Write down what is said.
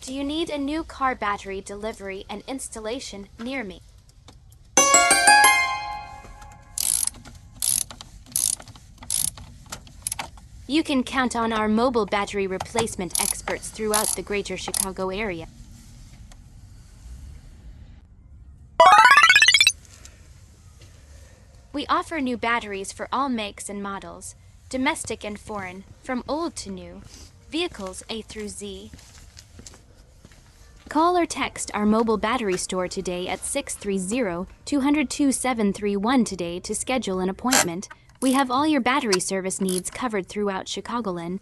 Do you need a new car battery delivery and installation near me? You can count on our mobile battery replacement experts throughout the greater Chicago area. We offer new batteries for all makes and models, domestic and foreign, from old to new, vehicles A through Z. Call or text our mobile battery store today at 630-202-731 today to schedule an appointment. We have all your battery service needs covered throughout Chicagoland.